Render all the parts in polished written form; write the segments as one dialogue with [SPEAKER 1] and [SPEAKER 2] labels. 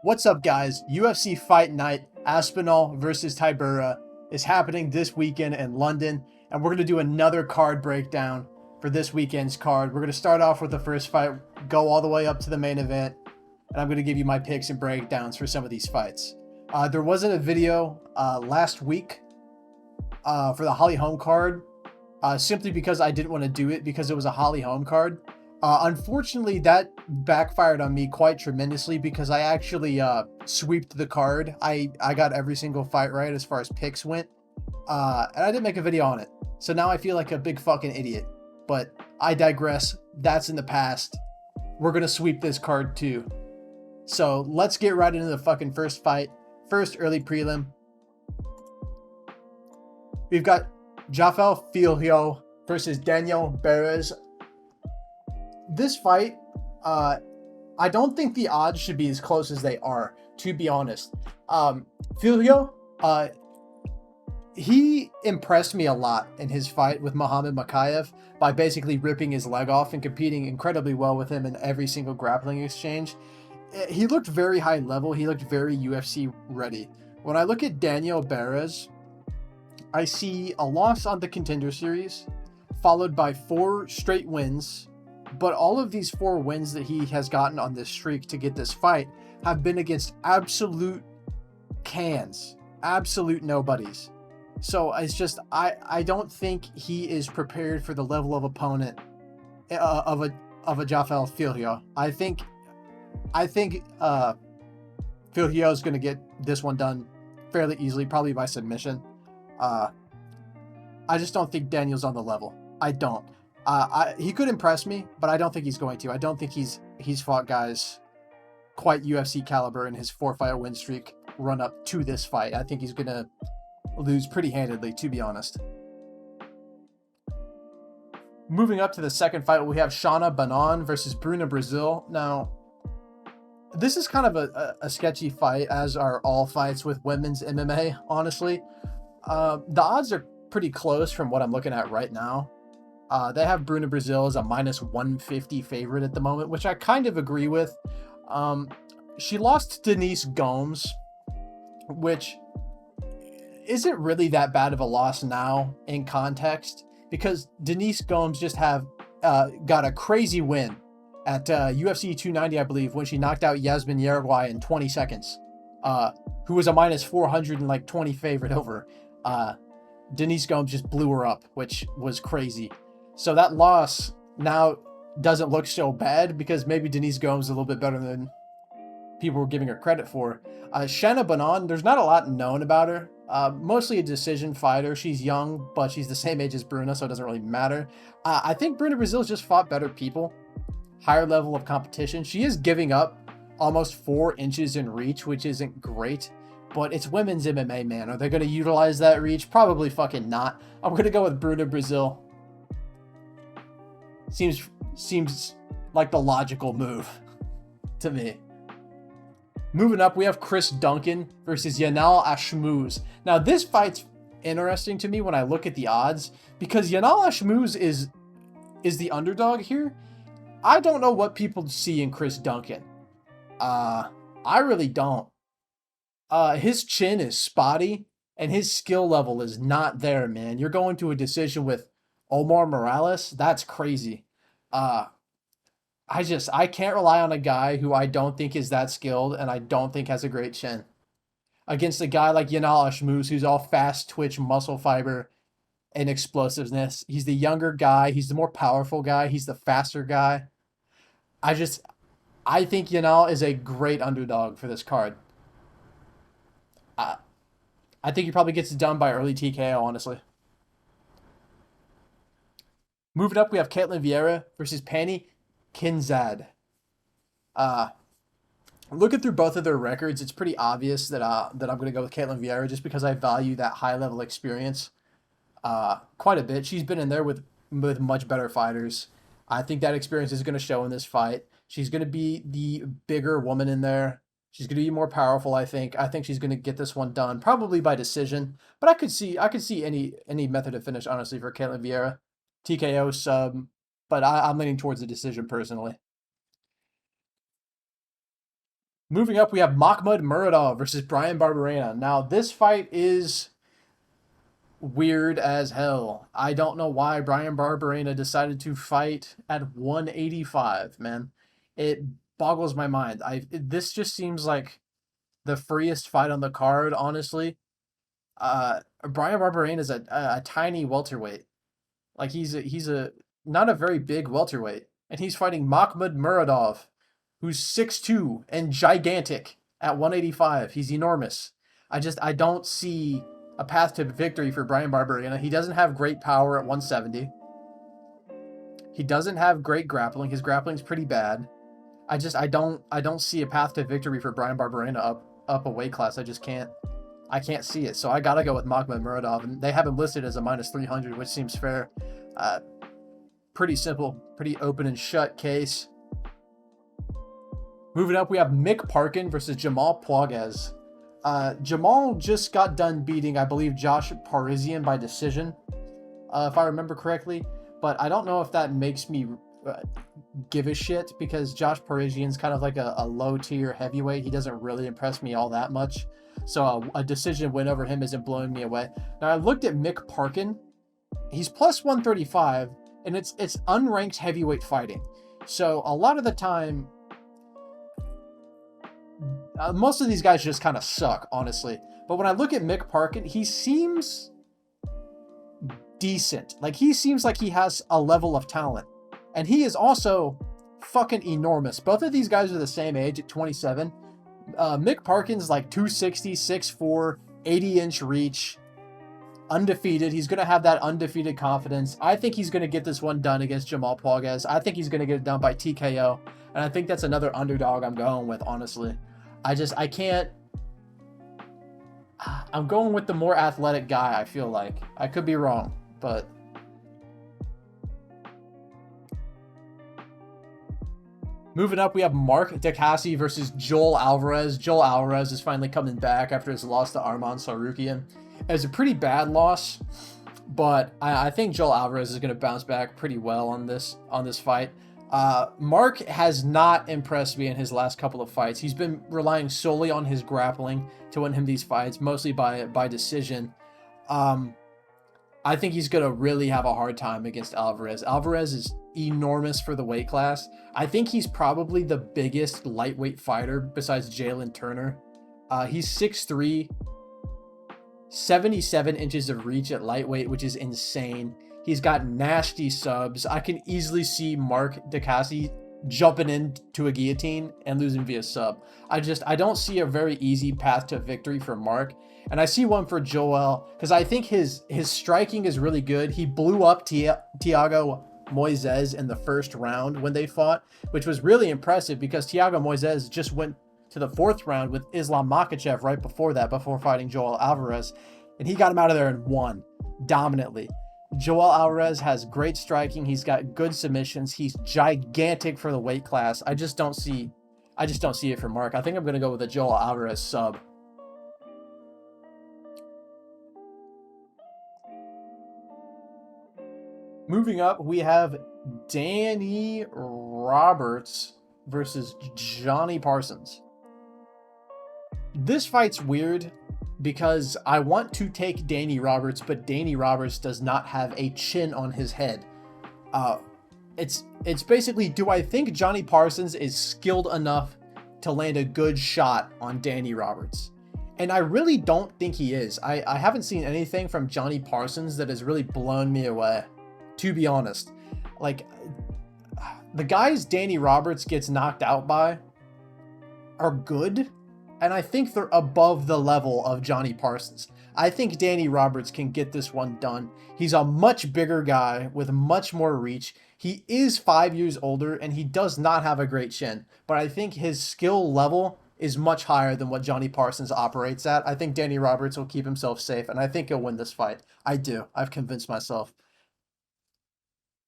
[SPEAKER 1] What's up, guys? UFC Fight Night Aspinall versus Tybura is happening this weekend in London, and we're going to do another card breakdown for this weekend's card. We're going to start off with the first fight, go all the way up to the main event, and I'm going to give you my picks and breakdowns for some of these fights. There wasn't a video last week for the Holly Holm card, simply because I didn't want to do it because it was a Holly Holm card. Unfortunately, that backfired on me quite tremendously because I actually sweeped the card. I got every single fight right as far as picks went, and I didn't make a video on it. So now I feel like a big fucking idiot. But I digress. That's in the past. We're going to sweep this card too. So let's get right into the fucking first fight. First early prelim. We've got Jafel Filho versus Daniel Perez. This fight, I don't think the odds should be as close as they are, to be honest. Filho, he impressed me a lot in his fight with Muhammad Mokaev by basically ripping his leg off and competing incredibly well with him in every single grappling exchange. He looked very high level. He looked very UFC ready. When I look at Daniel Perez, I see a loss on the Contender Series, followed by 4 straight wins. But all of these 4 wins that he has gotten on this streak to get this fight have been against absolute cans, absolute nobodies. So it's just, I don't think he is prepared for the level of opponent of a Jafel Filho. I think Filho is going to get this one done fairly easily, probably by submission. I just don't think Daniel's on the level. I don't. He could impress me, but I don't think he's going to. I don't think he's fought guys quite UFC caliber in his 4-fight win streak run up to this fight. I think he's going to lose pretty handedly, to be honest. Moving up to the second fight, we have Shauna Bannon versus Bruna Brazil. Now, this is kind of a sketchy fight, as are all fights with women's MMA, honestly. The odds are pretty close from what I'm looking at right now. They have Bruna Brazil as a -150 favorite at the moment, which I kind of agree with. She lost to Denise Gomes, which isn't really that bad of a loss now in context, because Denise Gomes just got a crazy win at UFC 290, I believe, when she knocked out Yasmin Yergwai in 20 seconds, who was a -420 favorite over. Denise Gomes just blew her up, which was crazy. So that loss now doesn't look so bad because maybe Denise Gomes is a little bit better than people were giving her credit for. Shauna Bannon, there's not a lot known about her. Mostly a decision fighter. She's young, but she's the same age as Bruna, so it doesn't really matter. I think Bruna Brazil's just fought better people. Higher level of competition. She is giving up almost 4 inches in reach, which isn't great. But it's women's MMA, man. Are they going to utilize that reach? Probably fucking not. I'm going to go with Bruna Brazil. Seems like the logical move to me. Moving up, we have Chris Duncan versus Yanal Ashmouz. Now, this fight's interesting to me when I look at the odds, because Yanal Ashmouz is the underdog here. I don't know what people see in Chris Duncan. I really don't. His chin is spotty, and his skill level is not there, man. You're going to a decision with Omar Morales? That's crazy. I can't rely on a guy who I don't think is that skilled and I don't think has a great chin against a guy like Yanal Ashmouz, who's all fast twitch, muscle fiber, and explosiveness. He's the younger guy. He's the more powerful guy. He's the faster guy. I think Yanal is a great underdog for this card. I think he probably gets it done by early TKO, honestly. Moving up, we have Caitlin Vieira versus Pani Kinzad. Looking through both of their records, it's pretty obvious that I'm going to go with Caitlin Vieira just because I value that high-level experience quite a bit. She's been in there with much better fighters. I think that experience is going to show in this fight. She's going to be the bigger woman in there. She's going to be more powerful, I think. I think she's going to get this one done, probably by decision. But I could see any method of finish, honestly, for Caitlin Vieira. TKO sub, but I'm leaning towards the decision personally. Moving up, we have Makhmud Muradov versus Brian Barberena. Now, this fight is weird as hell. I don't know why Brian Barberena decided to fight at 185, man. It boggles my mind. This just seems like the freest fight on the card, honestly. Brian Barberena is a tiny welterweight. Like he's a not a very big welterweight, and he's fighting Makhmud Muradov, who's 6'2" and gigantic at 185. He's enormous. I don't see a path to victory for Brian Barberena. He doesn't have great power at 170. He doesn't have great grappling. His grappling's pretty bad. I don't see a path to victory for Brian Barberena up a weight class. I can't see it. So I gotta go with Makhmud Muradov, and they have him listed as a -300, which seems fair. Pretty simple, pretty open and shut case. Moving up, we have Mick Parkin versus Jamal Puaguez. Jamal just got done beating, I believe, Josh Parisian by decision, if I remember correctly. But I don't know if that makes me give a shit, because Josh Parisian's kind of like a low-tier heavyweight. He doesn't really impress me all that much. So a decision win over him isn't blowing me away. Now, I looked at Mick Parkin. He's plus 135, and it's unranked heavyweight fighting. So a lot of the time, most of these guys just kind of suck, honestly. But when I look at Mick Parkin, he seems decent. Like, he seems like he has a level of talent. And he is also fucking enormous. Both of these guys are the same age at 27. Mick Parkin's like 260, 6'4", 80-inch reach, undefeated. He's going to have that undefeated confidence. I think he's going to get this one done against Jamal Puaguez. I think he's going to get it done by TKO. And I think that's another underdog I'm going with, honestly. I can't. I'm going with the more athletic guy, I feel like. I could be wrong, but. Moving up, we have Mark Diakasi versus Joel Alvarez. Joel Alvarez is finally coming back after his loss to Arman Tsarukyan. It was a pretty bad loss, but I think Joel Alvarez is going to bounce back pretty well on this fight. Mark has not impressed me in his last couple of fights. He's been relying solely on his grappling to win him these fights, mostly by decision. I think he's going to really have a hard time against Alvarez. Alvarez is enormous for the weight class. I think he's probably the biggest lightweight fighter besides Jalen Turner. He's 6'3", 77 inches of reach at lightweight, which is insane. He's got nasty subs. I can easily see Mark Diakasi jumping into a guillotine and losing via sub. I don't see a very easy path to victory for Mark. And I see one for Joel because I think his striking is really good. He blew up Thiago Moises in the first round when they fought, which was really impressive because Thiago Moises just went to the fourth round with Islam Makhachev right before that, before fighting Joel Alvarez. And he got him out of there and won dominantly. Joel Alvarez has great striking. He's got good submissions. He's gigantic for the weight class. I just don't see it for Mark. I think I'm going to go with a Joel Alvarez sub. Moving up, we have Danny Roberts versus Johnny Parsons. This fight's weird because I want to take Danny Roberts, but Danny Roberts does not have a chin on his head. It's basically, do I think Johnny Parsons is skilled enough to land a good shot on Danny Roberts? And I really don't think he is. I haven't seen anything from Johnny Parsons that has really blown me away, to be honest. Like, the guys Danny Roberts gets knocked out by are good, and I think they're above the level of Johnny Parsons. I think Danny Roberts can get this one done. He's a much bigger guy with much more reach. He is 5 years older, and he does not have a great chin, but I think his skill level is much higher than what Johnny Parsons operates at. I think Danny Roberts will keep himself safe, and I think he'll win this fight. I do. I've convinced myself.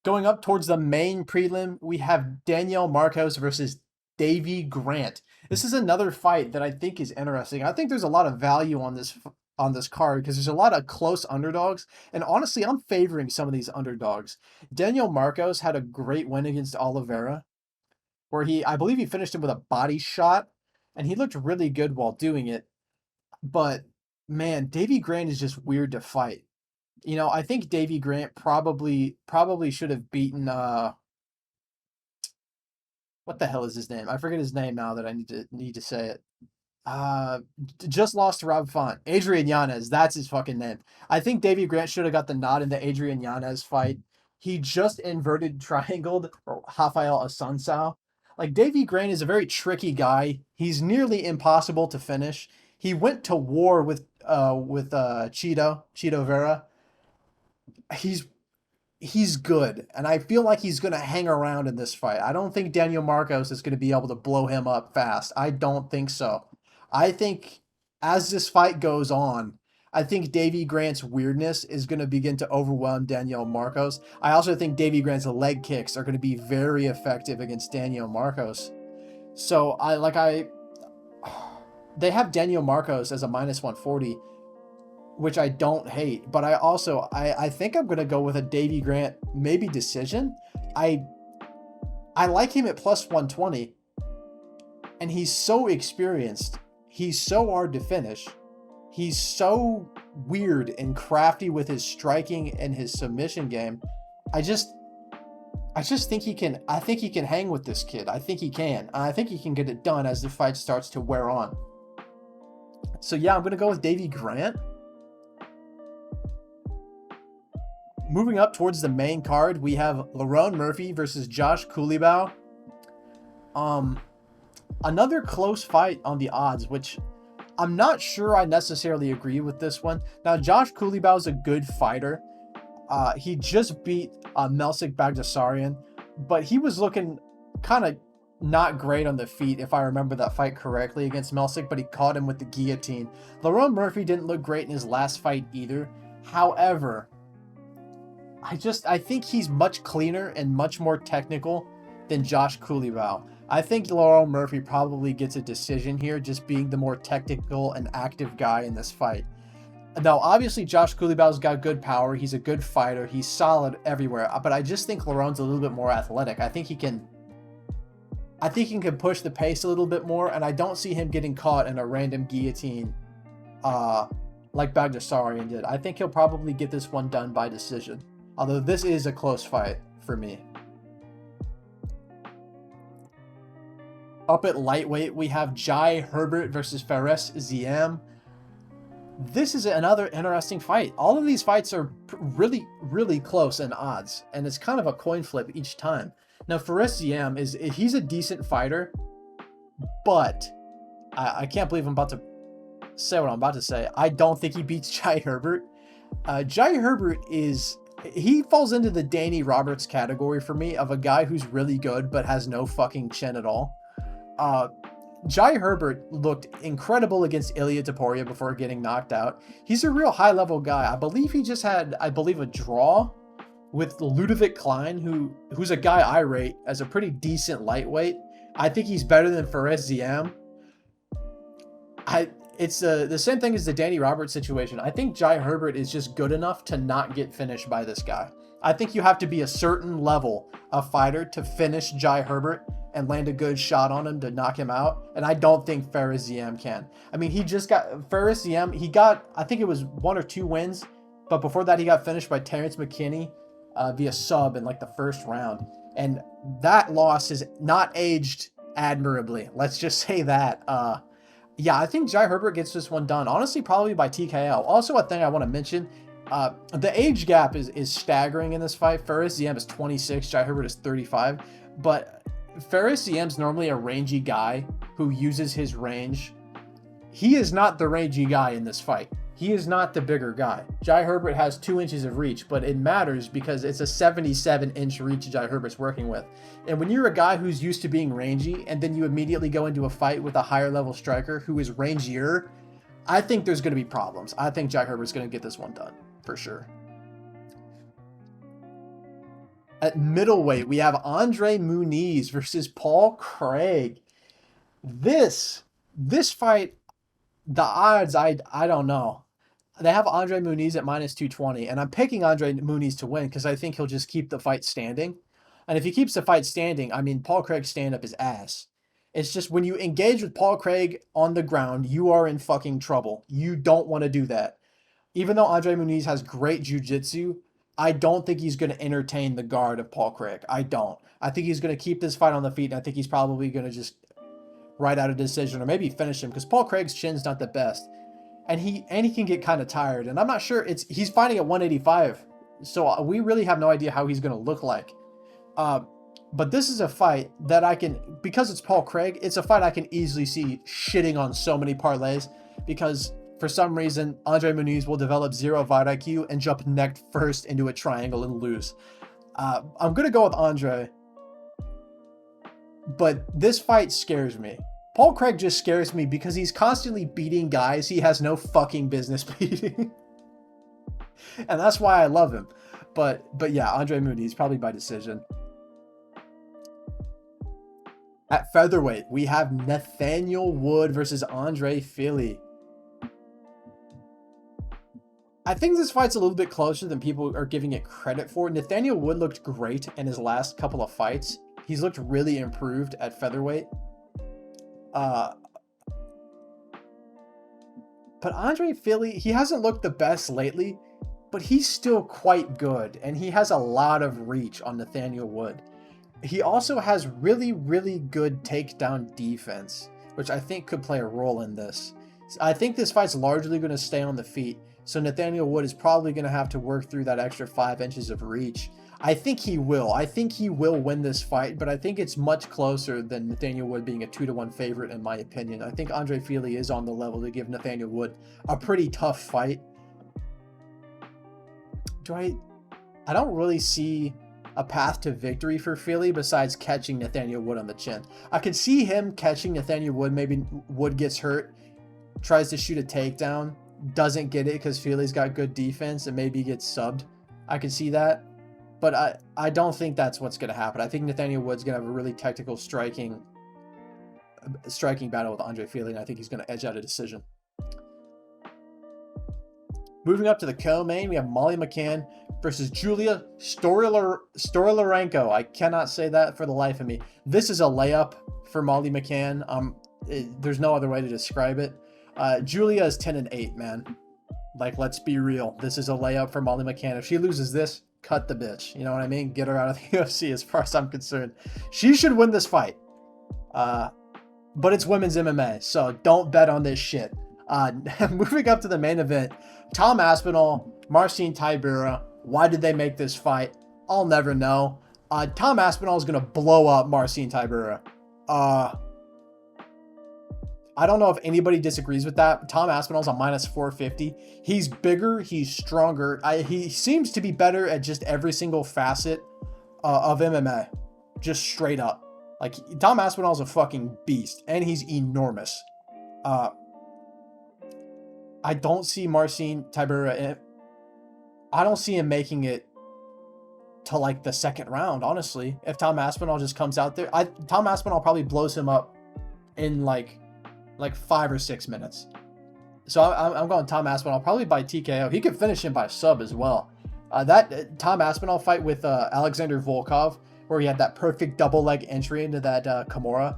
[SPEAKER 1] Going up towards the main prelim, we have Daniel Marcos versus Davey Grant. This is another fight that I think is interesting. I think there's a lot of value on this card because there's a lot of close underdogs. And honestly, I'm favoring some of these underdogs. Daniel Marcos had a great win against Oliveira, where I believe he finished him with a body shot. and he looked really good while doing it. But man, Davey Grant is just weird to fight. I think Davey Grant probably should have beaten what the hell is his name? I forget his name now that I need to say it. Uh, just lost to Rob Font. Adrian Yanez, that's his fucking name. I think Davey Grant should have got the nod in the Adrian Yanez fight. He just inverted triangled Rafael Asuncao. Like Davey Grant is a very tricky guy. He's nearly impossible to finish. He went to war with Cheeto Vera. He's he's good, and I feel like he's going to hang around in this fight. I don't think Daniel Marcos is going to be able to blow him up fast. I don't think so. I think as this fight goes on, I think Davey Grant's weirdness is going to begin to overwhelm Daniel Marcos. I also think Davey Grant's leg kicks are going to be very effective against Daniel Marcos. So they have Daniel Marcos as a minus 140, which I don't hate, but I think I'm gonna go with a Davey Grant maybe decision. I like him at plus 120, and he's so experienced. He's so hard to finish. He's so weird and crafty with his striking and his submission game. I just think he can. I think he can hang with this kid. I think he can. I think he can get it done as the fight starts to wear on. So yeah, I'm gonna go with Davey Grant. Moving up towards the main card, we have Lerone Murphy versus Josh Culibao. Another close fight on the odds, which I'm not sure I necessarily agree with this one. Now, Josh Culibao is a good fighter. He just beat Melsik Bagdasaryan, but he was looking kind of not great on the feet, if I remember that fight correctly, against Melsik, but he caught him with the guillotine. Lerone Murphy didn't look great in his last fight either. However, I think he's much cleaner and much more technical than Josh Culibao. I think Lerone Murphy probably gets a decision here, just being the more technical and active guy in this fight. Now, obviously, Josh Coulibao's got good power. He's a good fighter. He's solid everywhere. But I just think Lerone's a little bit more athletic. I think he can push the pace a little bit more, and I don't see him getting caught in a random guillotine like Bagdasaryan did. I think he'll probably get this one done by decision. Although this is a close fight for me. Up at lightweight, we have Jai Herbert versus Fares Ziam. This is another interesting fight. All of these fights are really, really close in odds, and it's kind of a coin flip each time. Now, Fares Ziam he's a decent fighter, but I can't believe I'm about to say what I'm about to say. I don't think he beats Jai Herbert. Jai Herbert he falls into the Danny Roberts category for me of a guy who's really good but has no fucking chin at all. Jai Herbert looked incredible against Ilia Topuria before getting knocked out. He's a real high-level guy. I believe he just had, a draw with Ludovic Klein, who's a guy I rate as a pretty decent lightweight. I think he's better than Fares Ziam. It's the same thing as the Danny Roberts situation. I think Jai Herbert is just good enough to not get finished by this guy. I think you have to be a certain level of fighter to finish Jai Herbert and land a good shot on him to knock him out. And I don't think Fares Ziam can. I mean, Fares Ziam, I think it was 1 or 2 wins, but before that he got finished by Terrence McKinney via sub in like the first round. And that loss has not aged admirably. Let's just say that. Yeah, I think Jai Herbert gets this one done. Honestly, probably by TKO. Also, a thing I want to mention, the age gap is staggering in this fight. Fares Ziam is 26, Jai Herbert is 35. But Fares Ziam's normally a rangy guy who uses his range. He is not the rangy guy in this fight. He is not the bigger guy. Jai Herbert has 2 inches of reach, but it matters because it's a 77-inch reach Jai Herbert's working with. And when you're a guy who's used to being rangy, and then you immediately go into a fight with a higher level striker who is rangier, I think there's going to be problems. I think Jai Herbert's going to get this one done, for sure. At middleweight, we have Andre Muniz versus Paul Craig. This fight, the odds, I don't know. They have Andre Muniz at minus 220, and I'm picking Andre Muniz to win because I think he'll just keep the fight standing. And if he keeps the fight standing, I mean, Paul Craig's stand-up is ass. It's just when you engage with Paul Craig on the ground, you are in fucking trouble. You don't want to do that. Even though Andre Muniz has great jiu-jitsu, I don't think he's going to entertain the guard of Paul Craig. I don't. I think he's going to keep this fight on the feet, and I think he's probably going to just write out a decision or maybe finish him because Paul Craig's chin's not the best. And he can get kind of tired. And I'm not sure he's fighting at 185. So we really have no idea how he's going to look like. But this is a fight that I can, because it's Paul Craig, it's a fight I can easily see shitting on so many parlays because for some reason, Andre Muniz will develop zero fight IQ and jump neck first into a triangle and lose. I'm going to go with Andre, but this fight scares me. Paul Craig just scares me because he's constantly beating guys he has no fucking business beating. And that's why I love him. But yeah, Andre Muniz, probably by decision. At featherweight, we have Nathaniel Wood versus Andre Fili. I think this fight's a little bit closer than people are giving it credit for. Nathaniel Wood looked great in his last couple of fights. He's looked really improved at featherweight. But Andre Fili, he hasn't looked the best lately, but he's still quite good, and he has a lot of reach on Nathaniel Wood. He also has really, really good takedown defense, which I think could play a role in this. I think this fight's largely going to stay on the feet, so Nathaniel Wood is probably going to have to work through that extra 5 inches of reach. I think he will. I think he will win this fight, but I think it's much closer than Nathaniel Wood being a 2-1 favorite, in my opinion. I think Andre Fili is on the level to give Nathaniel Wood a pretty tough fight. I don't really see a path to victory for Fili besides catching Nathaniel Wood on the chin. I could see him catching Nathaniel Wood. Maybe Wood gets hurt, tries to shoot a takedown, doesn't get it because Fili's got good defense, and maybe gets subbed. I could see that. But I don't think that's what's going to happen. I think Nathaniel Wood's going to have a really technical striking battle with Andre Fili, and I think he's going to edge out a decision. Moving up to the co-main, we have Molly McCann versus Julia Stoliarenko. I cannot say that for the life of me. This is a layup for Molly McCann. There's no other way to describe it. Julia is 10-8, man. Like, let's be real. This is a layup for Molly McCann. If she loses this, cut the bitch. You know what I mean? Get her out of the UFC as far as I'm concerned. She should win this fight. But it's women's MMA, so don't bet on this shit. Moving up to the main event, Tom Aspinall, Marcin Tybura. Why did they make this fight? I'll never know. Tom Aspinall is going to blow up Marcin Tybura. I don't know if anybody disagrees with that. Tom Aspinall's a minus 450. He's bigger. He's stronger. He seems to be better at just every single facet of MMA. Just straight up. Like, Tom Aspinall's a fucking beast, and he's enormous. I don't see Marcin Tybura. I don't see him making it to like the second round, honestly. If Tom Aspinall just comes out there, Tom Aspinall probably blows him up in like 5 or 6 minutes. So I'm going Tom Aspinall probably by TKO. He could finish him by sub as well. That Tom Aspinall fight with Alexander Volkov, where he had that perfect double leg entry into that Kimura.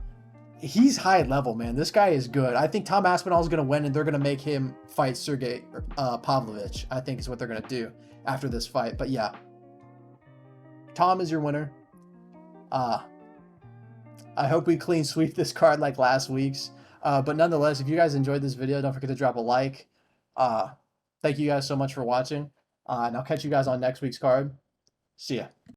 [SPEAKER 1] He's high level, man. This guy is good. I think Tom Aspinall is going to win, and they're going to make him fight Sergey Pavlovich, I think is what they're going to do after this fight. But yeah, Tom is your winner. I hope we clean sweep this card like last week's. But nonetheless, if you guys enjoyed this video, don't forget to drop a like. Thank you guys so much for watching. And I'll catch you guys on next week's card. See ya.